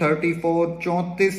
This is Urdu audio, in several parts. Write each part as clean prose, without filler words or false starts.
34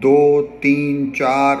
2 3 4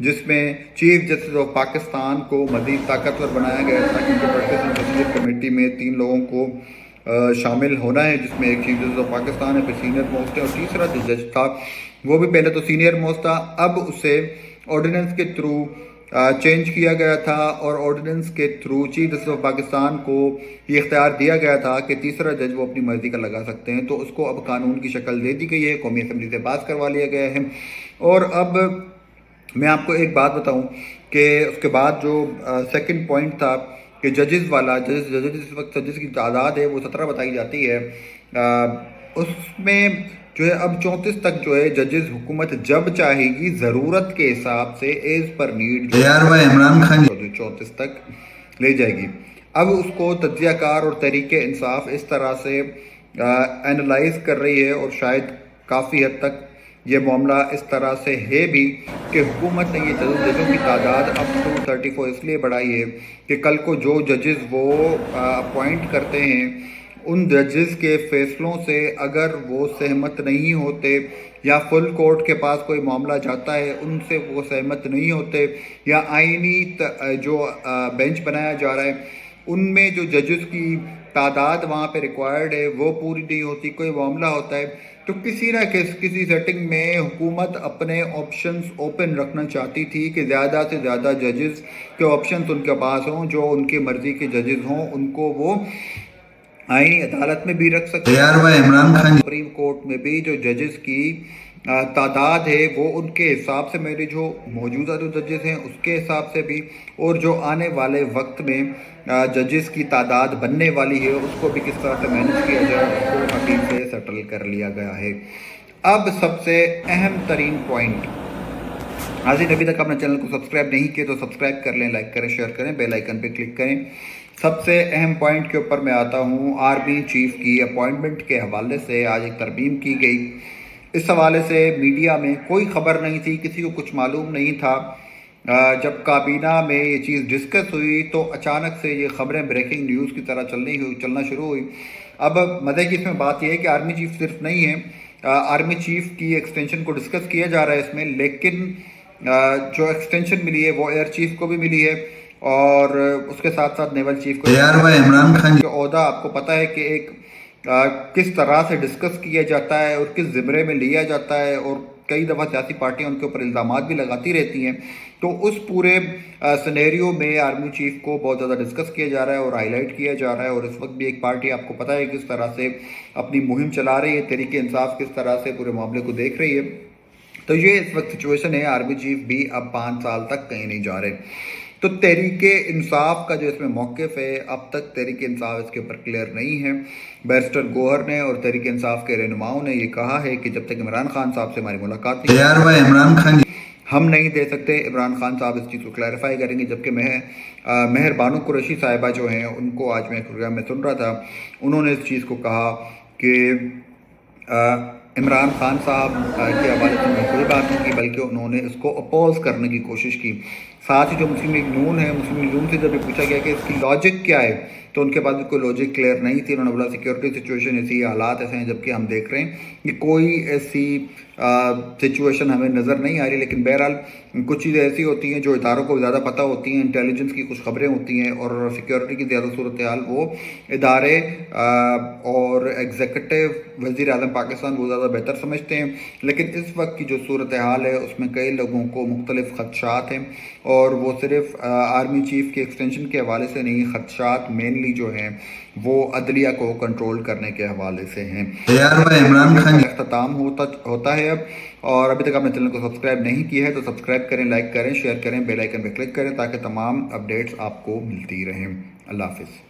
جس میں چیف جسٹس آف پاکستان کو مزید طاقتور بنایا گیا تھا، کیونکہ پریکٹس اینڈ پروسیجر کمیٹی میں 3 لوگوں کو شامل ہونا ہے، جس میں ایک چیف جسٹس آف پاکستان ہے، پھر سینئر موسٹ ہے، اور تیسرا جو جج تھا وہ بھی پہلے تو سینئر موسٹ تھا، اب اسے آرڈیننس کے تھرو چینج کیا گیا تھا، اور آرڈیننس کے through chief justice of Pakistan کو یہ اختیار دیا گیا تھا کہ تیسرا جج وہ اپنی مرضی کا لگا سکتے ہیں، تو اس کو اب قانون کی شکل دے دی گئی ہے، قومی اسمبلی سے پاس کروا لیا گیا ہے۔ اور اب میں آپ کو ایک بات بتاؤں کہ اس کے بعد جو سیکنڈ پوائنٹ تھا کہ ججز والا، ججز اس وقت ججز کی تعداد ہے وہ 17 بتائی جاتی ہے، اس میں جو ہے اب 34 تک جو ہے ججز حکومت جب چاہے گی ضرورت کے حساب سے as per need Imran Khan 34 تک لے جائے گی۔ اب اس کو تجزیہ کار اور تحریک انصاف اس طرح سے اینالائز کر رہی ہے، اور شاید کافی حد تک یہ معاملہ اس طرح سے ہے بھی کہ حکومت نے یہ ججوں کی تعداد اب to 34 اس لیے بڑھائی ہے کہ کل کو جو ججز وہ اپوائنٹ کرتے ہیں ان ججز کے فیصلوں سے اگر وہ سہمت نہیں ہوتے، یا فل کورٹ کے پاس کوئی معاملہ جاتا ہے ان سے وہ سہمت نہیں ہوتے، یا آئینی جو بینچ بنایا جا رہا ہے ان میں جو ججز کی تعداد وہاں پہ ریکوائرڈ ہے وہ پوری نہیں ہوتی، کوئی معاملہ ہوتا ہے، تو کسی نہ کسی سیٹنگ میں حکومت اپنے آپشنز اوپن رکھنا چاہتی تھی کہ زیادہ سے زیادہ ججز کے آپشنز ان کے پاس ہوں، جو ان کی مرضی کے ججز ہوں ان کو وہ آئینی عدالت میں بھی رکھ سکتے ہیں، سپریم کورٹ میں بھی جو ججز کی تعداد ہے وہ ان کے حساب سے مینیج ہو، موجودہ جو ججز ہیں اس کے حساب سے بھی، اور جو آنے والے وقت میں ججز کی تعداد بننے والی ہے اس کو بھی کس طرح سے مینیج کیا جائے، اس کو حقیق سے سیٹل کر لیا گیا ہے۔ اب سب سے اہم ترین پوائنٹ، حاضرین ابھی تک اپنے چینل کو سبسکرائب نہیں کیے تو سبسکرائب کر لیں، لائک کریں، شیئر کریں، بیل آئیکن پہ کلک کریں۔ سب سے اہم پوائنٹ کے اوپر میں آتا ہوں، آرمی چیف کی اپوائنٹمنٹ کے حوالے سے آج ایک ترمیم کی گئی۔ اس حوالے سے میڈیا میں کوئی خبر نہیں تھی، کسی کو کچھ معلوم نہیں تھا۔ جب کابینہ میں یہ چیز ڈسکس ہوئی تو اچانک سے یہ خبریں بریکنگ نیوز کی طرح چلنا شروع ہوئی۔ اب مزے کی اس میں بات یہ ہے کہ آرمی چیف صرف نہیں ہے، آرمی چیف کی ایکسٹینشن کو ڈسکس کیا جا رہا ہے اس میں، لیکن جو ایکسٹینشن ملی ہے وہ ایئر چیف کو بھی ملی ہے، اور اس کے ساتھ ساتھ نیول چیف کو عمران خان کا عہدہ آپ کو پتہ ہے کہ ایک کس طرح سے ڈسکس کیا جاتا ہے اور کس زمرے میں لیا جاتا ہے، اور کئی دفعہ سیاسی پارٹیاں ان کے اوپر الزامات بھی لگاتی رہتی ہیں، تو اس پورے سینیریو میں آرمی چیف کو بہت زیادہ ڈسکس کیا جا رہا ہے اور ہائی لائٹ کیا جا رہا ہے، اور اس وقت بھی ایک پارٹی آپ کو پتہ ہے کس طرح سے اپنی مہم چلا رہی ہے، تحریک انصاف کس طرح سے پورے معاملے کو دیکھ رہی ہے، تو یہ اس وقت سچویشن ہے۔ آرمی چیف بھی اب 5 سال تک کہیں نہیں جا رہے، تو تحریک انصاف کا جو اس میں موقف ہے اب تک تحریک انصاف اس کے اوپر کلیئر نہیں ہے۔ بیرسٹر گوہر نے اور تحریک انصاف کے رہنماؤں نے یہ کہا ہے کہ جب تک عمران خان صاحب سے ہماری ملاقات نہیں ہم نہیں دے سکتے۔ عمران خان صاحب اس چیز کو کلیریفائی کریں گے، جبکہ مہر بانو قریشی صاحبہ جو ہیں ان کو آج میں پروگرام میں سن رہا تھا، انہوں نے اس چیز کو کہا کہ عمران خان صاحب کے حوالے سے میں کوئی بات نہیں کی، بلکہ انہوں نے اس کو اپوز کرنے کی کوشش کی۔ ساتھ ہی جو مسلم لیگ نون ہے، مسلم لیگ نون سے جب یہ پوچھا گیا کہ اس کی لاجک کیا ہے تو ان کے پاس بھی کوئی لاجک کلیئر نہیں تھی۔ انہوں نے بولا سیکیورٹی سچویشن ایسی، حالات ایسے ہیں، جبکہ ہم دیکھ رہے ہیں کہ کوئی ایسی سچویشن ہمیں نظر نہیں آ رہی، لیکن بہرحال کچھ چیزیں ایسی ہوتی ہیں جو اداروں کو زیادہ پتہ ہوتی ہیں، انٹیلیجنس کی کچھ خبریں ہوتی ہیں، اور سیکیورٹی کی زیادہ صورتحال وہ ادارے اور ایگزیکٹو وزیر اعظم پاکستان وہ زیادہ بہتر سمجھتے ہیں، لیکن اس وقت کی جو صورتحال ہے اس میں کئی لوگوں کو مختلف خدشات ہیں، اور وہ صرف آرمی چیف کے ایکسٹینشن کے حوالے سے نہیں، خدشات مینلی جو ہیں وہ عدلیہ کو کنٹرول کرنے کے حوالے سے ہیں۔ عمران خان اختتام ہوتا ہے اب، اور ابھی تک آپ نے چینل کو سبسکرائب نہیں کیا ہے تو سبسکرائب کریں، لائک کریں، شیئر کریں، بیل آئیکن پہ کلک کریں تاکہ تمام اپڈیٹس آپ کو ملتی رہیں۔ اللہ حافظ۔